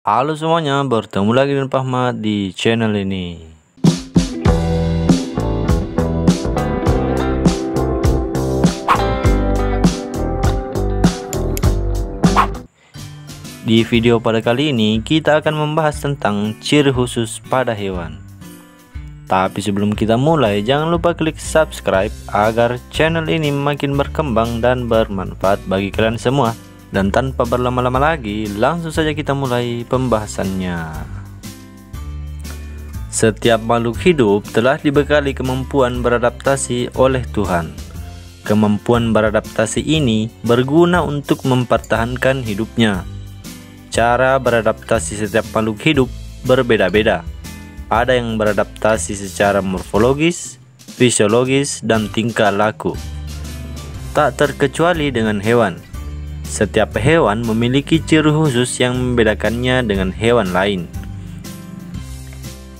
Halo semuanya, bertemu lagi dengan Pak Ahmad di channel ini. Di video pada kali ini kita akan membahas tentang ciri khusus pada hewan. Tapi sebelum kita mulai, jangan lupa klik subscribe agar channel ini makin berkembang dan bermanfaat bagi kalian semua. Dan tanpa berlama-lama lagi, langsung saja kita mulai pembahasannya. Setiap makhluk hidup telah dibekali kemampuan beradaptasi oleh Tuhan. Kemampuan beradaptasi ini berguna untuk mempertahankan hidupnya. Cara beradaptasi setiap makhluk hidup berbeda-beda. Ada yang beradaptasi secara morfologis, fisiologis, dan tingkah laku. Tak terkecuali dengan hewan. Setiap hewan memiliki ciri khusus yang membedakannya dengan hewan lain.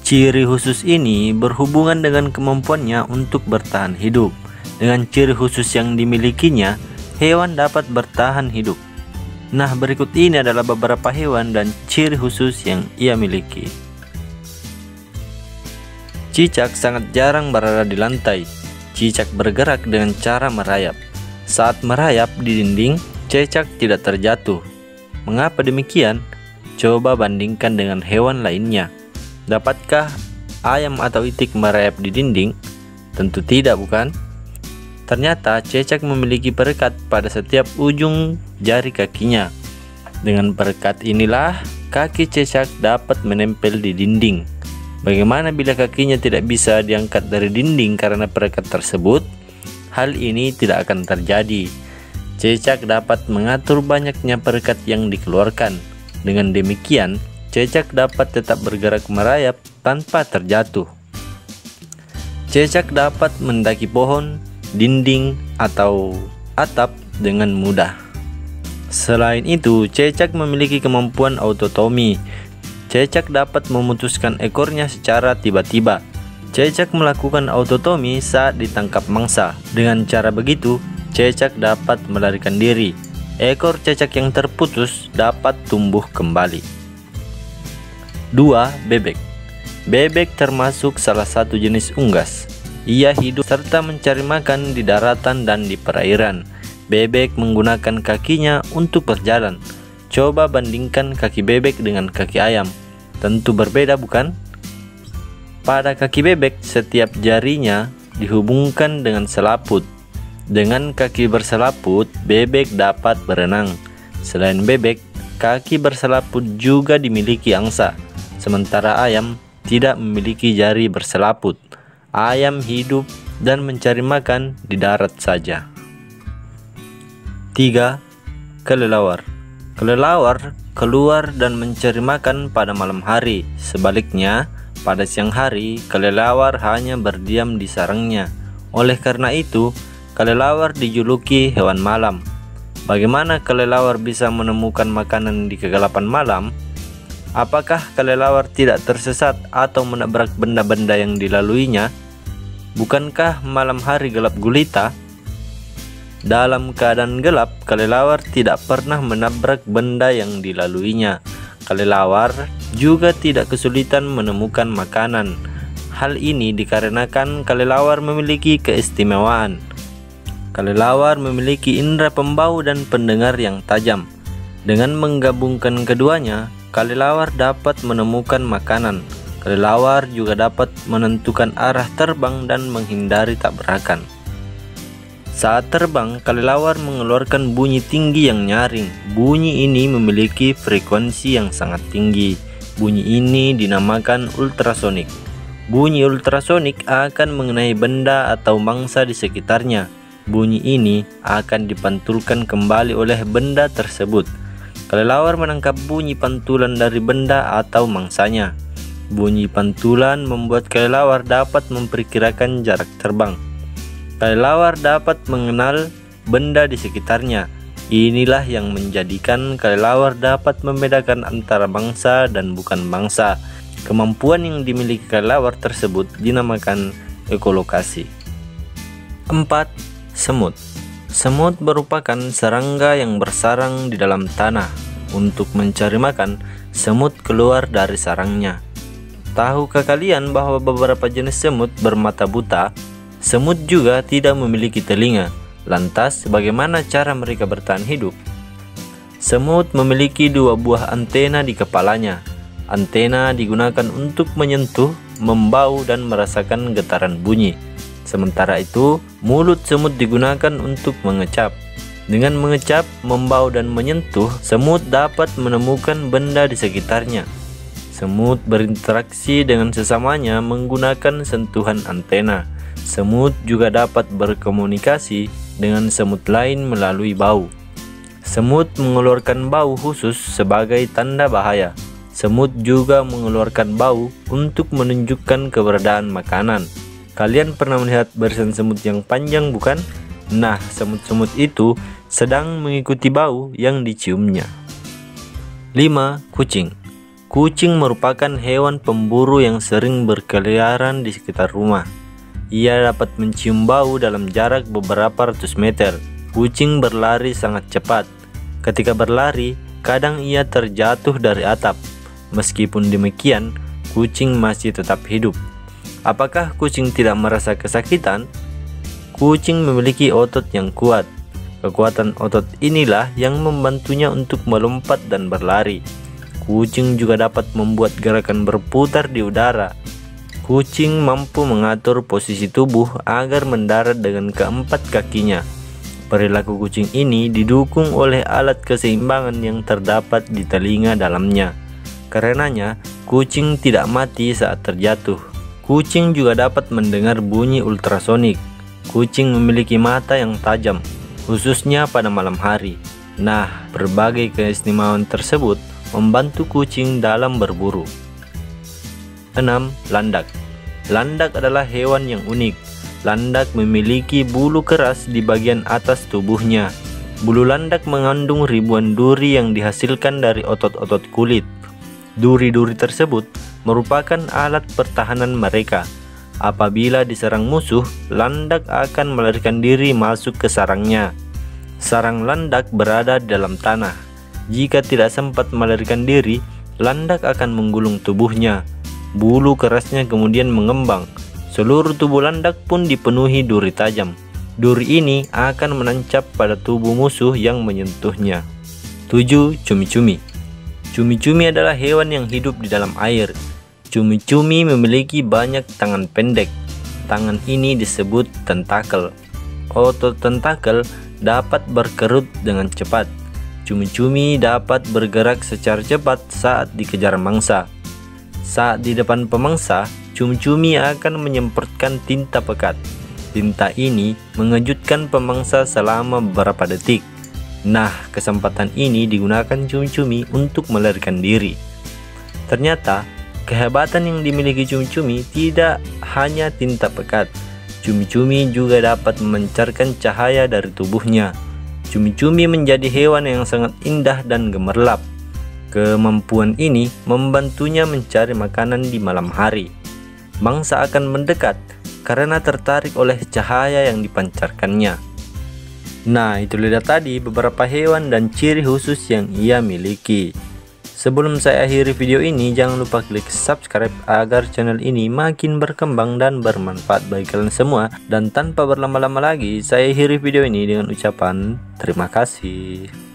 Ciri khusus ini berhubungan dengan kemampuannya untuk bertahan hidup. Dengan ciri khusus yang dimilikinya, hewan dapat bertahan hidup. Nah, berikut ini adalah beberapa hewan dan ciri khusus yang ia miliki. Cicak sangat jarang berada di lantai. Cicak bergerak dengan cara merayap. Saat merayap di dinding, cicak tidak terjatuh. Mengapa demikian? Coba bandingkan dengan hewan lainnya. Dapatkah ayam atau itik merayap di dinding? Tentu tidak, bukan? Ternyata cicak memiliki perekat pada setiap ujung jari kakinya. Dengan perekat inilah kaki cicak dapat menempel di dinding. Bagaimana bila kakinya tidak bisa diangkat dari dinding karena perekat tersebut? Hal ini tidak akan terjadi. Cicak dapat mengatur banyaknya perekat yang dikeluarkan. Dengan demikian, cicak dapat tetap bergerak merayap tanpa terjatuh. Cicak dapat mendaki pohon, dinding, atau atap dengan mudah. Selain itu, cicak memiliki kemampuan autotomi. Cicak dapat memutuskan ekornya secara tiba-tiba. Cicak melakukan autotomi saat ditangkap mangsa. Dengan cara begitu, cicak dapat melarikan diri. Ekor cicak yang terputus dapat tumbuh kembali. 2. Bebek. Bebek termasuk salah satu jenis unggas. Ia hidup serta mencari makan di daratan dan di perairan. Bebek menggunakan kakinya untuk berjalan. Coba bandingkan kaki bebek dengan kaki ayam. Tentu berbeda, bukan? Pada kaki bebek, setiap jarinya dihubungkan dengan selaput. Dengan kaki berselaput, bebek dapat berenang. Selain bebek, kaki berselaput juga dimiliki angsa. Sementara ayam tidak memiliki jari berselaput. Ayam hidup dan mencari makan di darat saja. 3. Kelelawar. Kelelawar keluar dan mencari makan pada malam hari. Sebaliknya, pada siang hari, kelelawar hanya berdiam di sarangnya. Oleh karena itu, kelelawar dijuluki hewan malam. Bagaimana kelelawar bisa menemukan makanan di kegelapan malam? Apakah kelelawar tidak tersesat atau menabrak benda-benda yang dilaluinya? Bukankah malam hari gelap gulita? Dalam keadaan gelap, kelelawar tidak pernah menabrak benda yang dilaluinya. Kelelawar juga tidak kesulitan menemukan makanan. Hal ini dikarenakan kelelawar memiliki keistimewaan. Kelelawar memiliki indera pembau dan pendengar yang tajam. Dengan menggabungkan keduanya, kelelawar dapat menemukan makanan. Kelelawar juga dapat menentukan arah terbang dan menghindari tabrakan. Saat terbang, kelelawar mengeluarkan bunyi tinggi yang nyaring. Bunyi ini memiliki frekuensi yang sangat tinggi. Bunyi ini dinamakan ultrasonik. Bunyi ultrasonik akan mengenai benda atau mangsa di sekitarnya. Bunyi ini akan dipantulkan kembali oleh benda tersebut. Kelelawar menangkap bunyi pantulan dari benda atau mangsanya. Bunyi pantulan membuat kelelawar dapat memperkirakan jarak terbang. Kelelawar dapat mengenal benda di sekitarnya. Inilah yang menjadikan kelelawar dapat membedakan antara bangsa dan bukan bangsa. Kemampuan yang dimiliki kelelawar tersebut dinamakan ekolokasi. 4. Semut. Semut merupakan serangga yang bersarang di dalam tanah. Untuk mencari makan, semut keluar dari sarangnya. Tahukah kalian bahwa beberapa jenis semut bermata buta? Semut juga tidak memiliki telinga. Lantas, bagaimana cara mereka bertahan hidup? Semut memiliki 2 buah antena di kepalanya. Antena digunakan untuk menyentuh, membau, dan merasakan getaran bunyi. Sementara itu, mulut semut digunakan untuk mengecap. Dengan mengecap, membau, dan menyentuh, semut dapat menemukan benda di sekitarnya. Semut berinteraksi dengan sesamanya menggunakan sentuhan antena. Semut juga dapat berkomunikasi dengan semut lain melalui bau. Semut mengeluarkan bau khusus sebagai tanda bahaya. Semut juga mengeluarkan bau untuk menunjukkan keberadaan makanan. Kalian pernah melihat barisan semut yang panjang, bukan? Nah, semut-semut itu sedang mengikuti bau yang diciumnya. 5. Kucing. Kucing merupakan hewan pemburu yang sering berkeliaran di sekitar rumah. Ia dapat mencium bau dalam jarak beberapa ratus meter. Kucing berlari sangat cepat. Ketika berlari, kadang ia terjatuh dari atap. Meskipun demikian, kucing masih tetap hidup. Apakah kucing tidak merasa kesakitan? Kucing memiliki otot yang kuat. Kekuatan otot inilah yang membantunya untuk melompat dan berlari. Kucing juga dapat membuat gerakan berputar di udara. Kucing mampu mengatur posisi tubuh agar mendarat dengan keempat kakinya. Perilaku kucing ini didukung oleh alat keseimbangan yang terdapat di telinga dalamnya. Karenanya, kucing tidak mati saat terjatuh. Kucing juga dapat mendengar bunyi ultrasonik. Kucing memiliki mata yang tajam, khususnya pada malam hari. Nah, berbagai keistimewaan tersebut membantu kucing dalam berburu. 6. Landak. Landak adalah hewan yang unik. Landak memiliki bulu keras di bagian atas tubuhnya. Bulu landak mengandung ribuan duri yang dihasilkan dari otot-otot kulit. Duri-duri tersebut merupakan alat pertahanan mereka. Apabila diserang musuh, landak akan melarikan diri masuk ke sarangnya. Sarang landak berada di dalam tanah. Jika tidak sempat melarikan diri, landak akan menggulung tubuhnya. Bulu kerasnya kemudian mengembang. Seluruh tubuh landak pun dipenuhi duri tajam. Duri ini akan menancap pada tubuh musuh yang menyentuhnya. 7. Cumi-cumi. Cumi-cumi adalah hewan yang hidup di dalam air. Cumi-cumi memiliki banyak tangan pendek. Tangan ini disebut tentakel. Otot tentakel dapat berkerut dengan cepat. Cumi-cumi dapat bergerak secara cepat saat dikejar mangsa. Saat di depan pemangsa, cumi-cumi akan menyemprotkan tinta pekat. Tinta ini mengejutkan pemangsa selama beberapa detik. Nah, kesempatan ini digunakan cumi-cumi untuk melarikan diri. Ternyata, kehebatan yang dimiliki cumi-cumi tidak hanya tinta pekat. Cumi-cumi juga dapat memancarkan cahaya dari tubuhnya. Cumi-cumi menjadi hewan yang sangat indah dan gemerlap. Kemampuan ini membantunya mencari makanan di malam hari. Mangsa akan mendekat karena tertarik oleh cahaya yang dipancarkannya. Nah, itu dia tadi beberapa hewan dan ciri khusus yang ia miliki. Sebelum saya akhiri video ini, jangan lupa klik subscribe agar channel ini makin berkembang dan bermanfaat bagi kalian semua. Dan tanpa berlama-lama lagi, saya akhiri video ini dengan ucapan terima kasih.